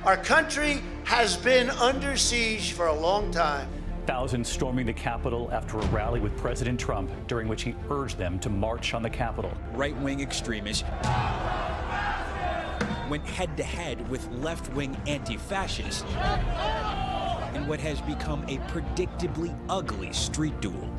Our country has been under siege for a long time. Thousands storming the Capitol after a rally with President Trump, during which he urged them to march on the Capitol. Right-wing extremists went head-to-head with left-wing anti-fascists in what has become a predictably ugly street duel.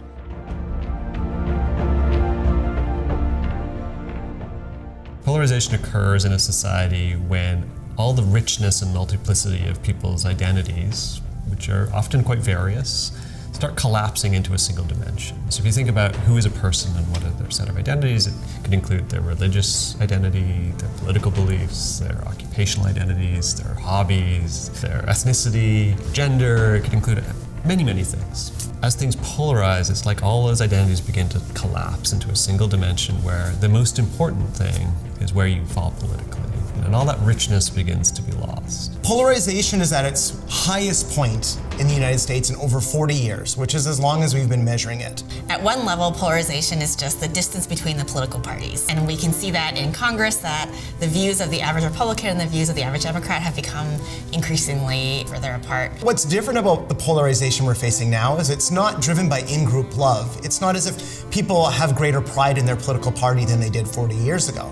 Polarization occurs in a society when all the richness and multiplicity of people's identities, which are often quite various, start collapsing into a single dimension. So if you think about who is a person and what are their set of identities, it could include their religious identity, their political beliefs, their occupational identities, their hobbies, their ethnicity, gender. It could include many, many things. As things polarize, it's like all those identities begin to collapse into a single dimension where the most important thing is where you fall politically. And all that richness begins to be lost. Polarization is at its highest point in the United States in over 40 years, which is as long as we've been measuring it. At one level, polarization is just the distance between the political parties. And we can see that in Congress, that the views of the average Republican and the views of the average Democrat have become increasingly further apart. What's different about the polarization we're facing now is it's not driven by in-group love. It's not as if people have greater pride in their political party than they did 40 years ago.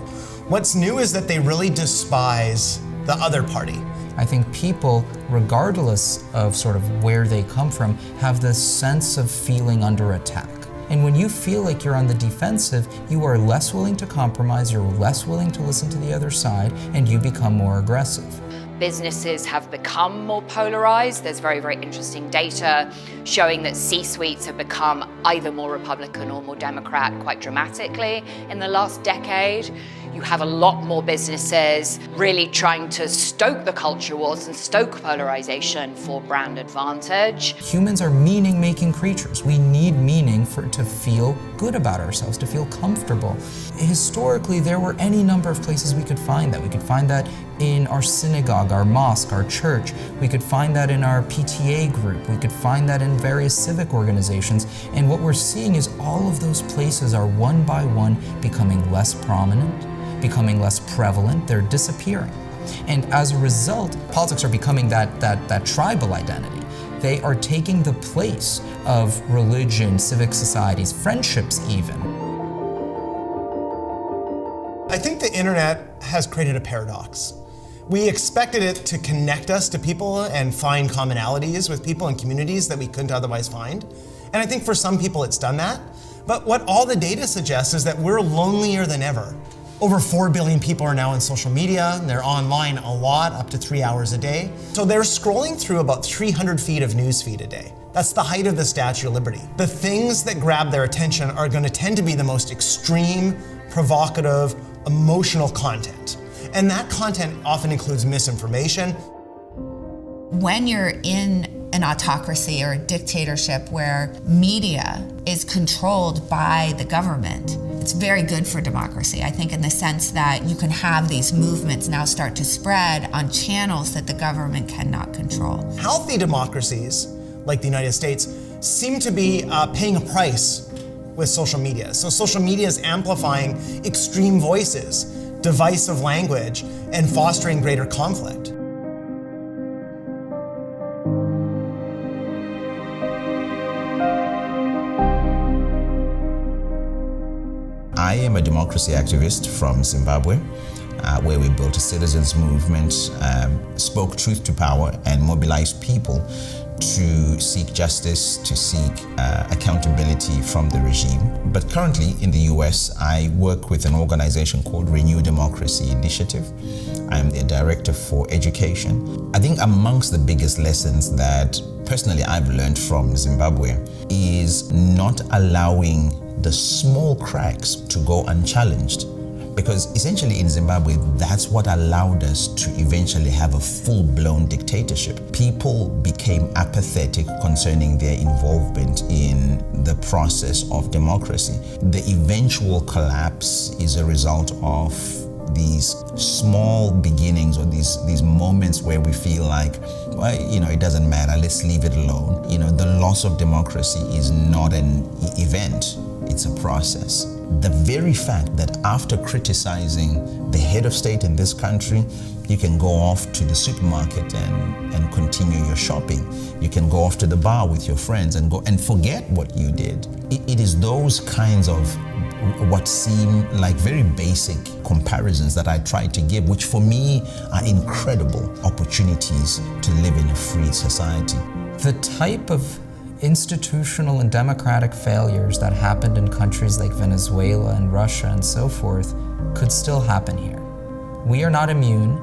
What's new is that they really despise the other party. I think people, regardless of sort of where they come from, have this sense of feeling under attack. And when you feel like you're on the defensive, you are less willing to compromise, you're less willing to listen to the other side, and you become more aggressive. Businesses have become more polarized. There's very, very interesting data showing that C-suites have become either more Republican or more Democrat quite dramatically in the last decade. You have a lot more businesses really trying to stoke the culture wars and stoke polarization for brand advantage. Humans are meaning-making creatures. We need meaning to feel good about ourselves, to feel comfortable. Historically, there were any number of places we could find that. We could find that in our synagogue, our mosque, our church. We could find that in our PTA group. We could find that in various civic organizations. And what we're seeing is all of those places are one by one becoming less prominent, becoming less prevalent, they're disappearing. And as a result, politics are becoming that tribal identity. They are taking the place of religion, civic societies, friendships even. I think the internet has created a paradox. We expected it to connect us to people and find commonalities with people and communities that we couldn't otherwise find. And I think for some people it's done that. But what all the data suggests is that we're lonelier than ever. Over 4 billion people are now on social media. They're online a lot, up to 3 hours a day. So they're scrolling through about 300 feet of newsfeed a day. That's the height of the Statue of Liberty. The things that grab their attention are going to tend to be the most extreme, provocative, emotional content. And that content often includes misinformation. When you're in an autocracy or a dictatorship where media is controlled by the government, it's very good for democracy, I think, in the sense that you can have these movements now start to spread on channels that the government cannot control. Healthy democracies, like the United States, seem to be paying a price with social media. So social media is amplifying extreme voices, divisive language, and fostering greater conflict. I am a democracy activist from Zimbabwe, where we built a citizens movement, spoke truth to power, and mobilized people to seek justice, to seek accountability from the regime. But currently in the US, I work with an organization called Renew Democracy Initiative. I'm the director for education. I think amongst the biggest lessons that personally I've learned from Zimbabwe is not allowing the small cracks to go unchallenged. Because essentially in Zimbabwe, that's what allowed us to eventually have a full-blown dictatorship. People became apathetic concerning their involvement in the process of democracy. The eventual collapse is a result of these small beginnings or these moments where we feel like, well, it doesn't matter, let's leave it alone. The loss of democracy is not an event. it's a process. The very fact that after criticizing the head of state in this country, you can go off to the supermarket and continue your shopping. You can go off to the bar with your friends and go and forget what you did. It is those kinds of what seem like very basic comparisons that I try to give, which for me are incredible opportunities to live in a free society. The type of institutional and democratic failures that happened in countries like Venezuela and Russia and so forth could still happen here. We are not immune.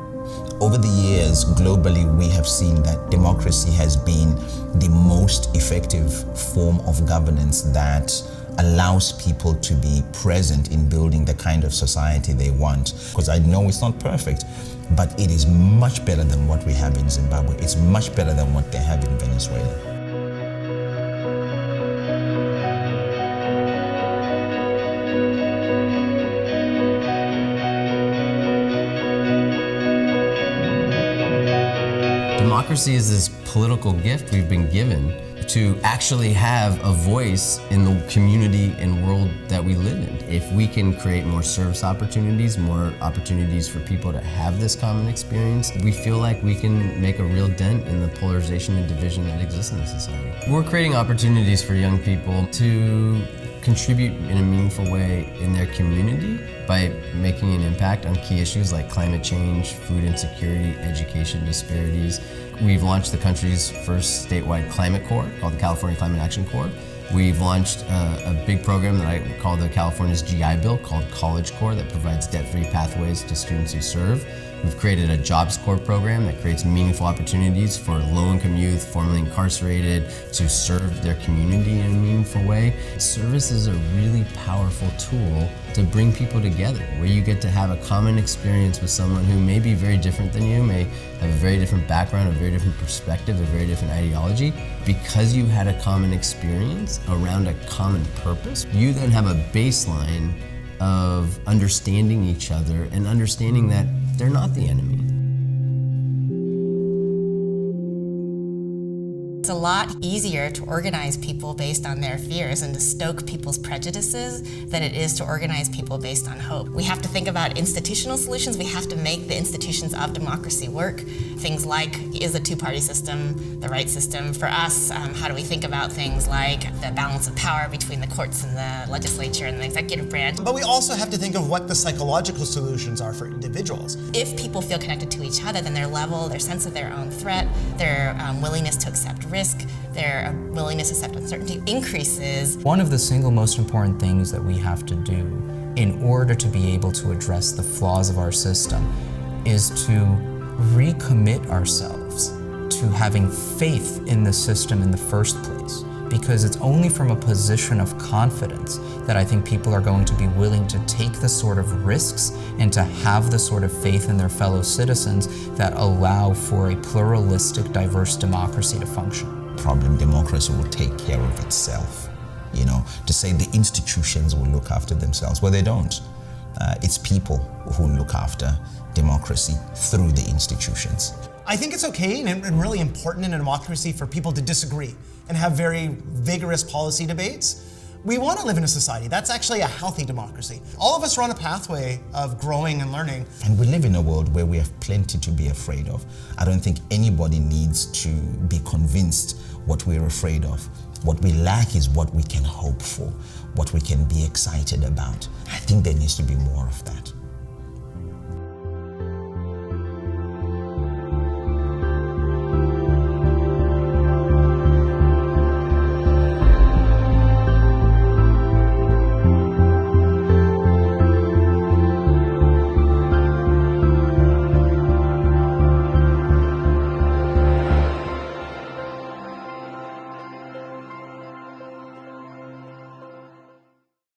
Over the years, globally, we have seen that democracy has been the most effective form of governance that allows people to be present in building the kind of society they want. Because I know it's not perfect, but it is much better than what we have in Zimbabwe. It's much better than what they have in Venezuela. Democracy is this political gift we've been given to actually have a voice in the community and world that we live in. If we can create more service opportunities, more opportunities for people to have this common experience, we feel like we can make a real dent in the polarization and division that exists in the society. We're creating opportunities for young people to contribute in a meaningful way in their community by making an impact on key issues like climate change, food insecurity, education disparities. We've launched the country's first statewide climate corps called the California Climate Action Corps. We've launched a big program that I call the California's GI Bill called College Corps that provides debt-free pathways to students who serve. We've created a Jobs Corps program that creates meaningful opportunities for low-income youth, formerly incarcerated, to serve their community in a meaningful way. Service is a really powerful tool to bring people together, where you get to have a common experience with someone who may be very different than you, may have a very different background, a very different perspective, a very different ideology. Because you had a common experience around a common purpose, you then have a baseline of understanding each other and understanding that they're not the enemy. It's a lot easier to organize people based on their fears and to stoke people's prejudices than it is to organize people based on hope. We have to think about institutional solutions. We have to make the institutions of democracy work. Things like, is a two-party system the right system for us? How do we think about things like the balance of power between the courts and the legislature and the executive branch? But we also have to think of what the psychological solutions are for individuals. If people feel connected to each other, then their level, their sense of their own threat, their willingness to accept risk, their willingness to accept uncertainty increases. One of the single most important things that we have to do in order to be able to address the flaws of our system is to recommit ourselves to having faith in the system in the first place. Because it's only from a position of confidence that I think people are going to be willing to take the sort of risks and to have the sort of faith in their fellow citizens that allow for a pluralistic, diverse democracy to function. Problem democracy will take care of itself. You know, to say the institutions will look after themselves, well, they don't. It's people who look after democracy through the institutions. I think it's okay and really important in a democracy for people to disagree and have very vigorous policy debates. We want to live in a society. That's actually a healthy democracy. All of us are on a pathway of growing and learning. And we live in a world where we have plenty to be afraid of. I don't think anybody needs to be convinced what we're afraid of. What we lack is what we can hope for, what we can be excited about. I think there needs to be more of that.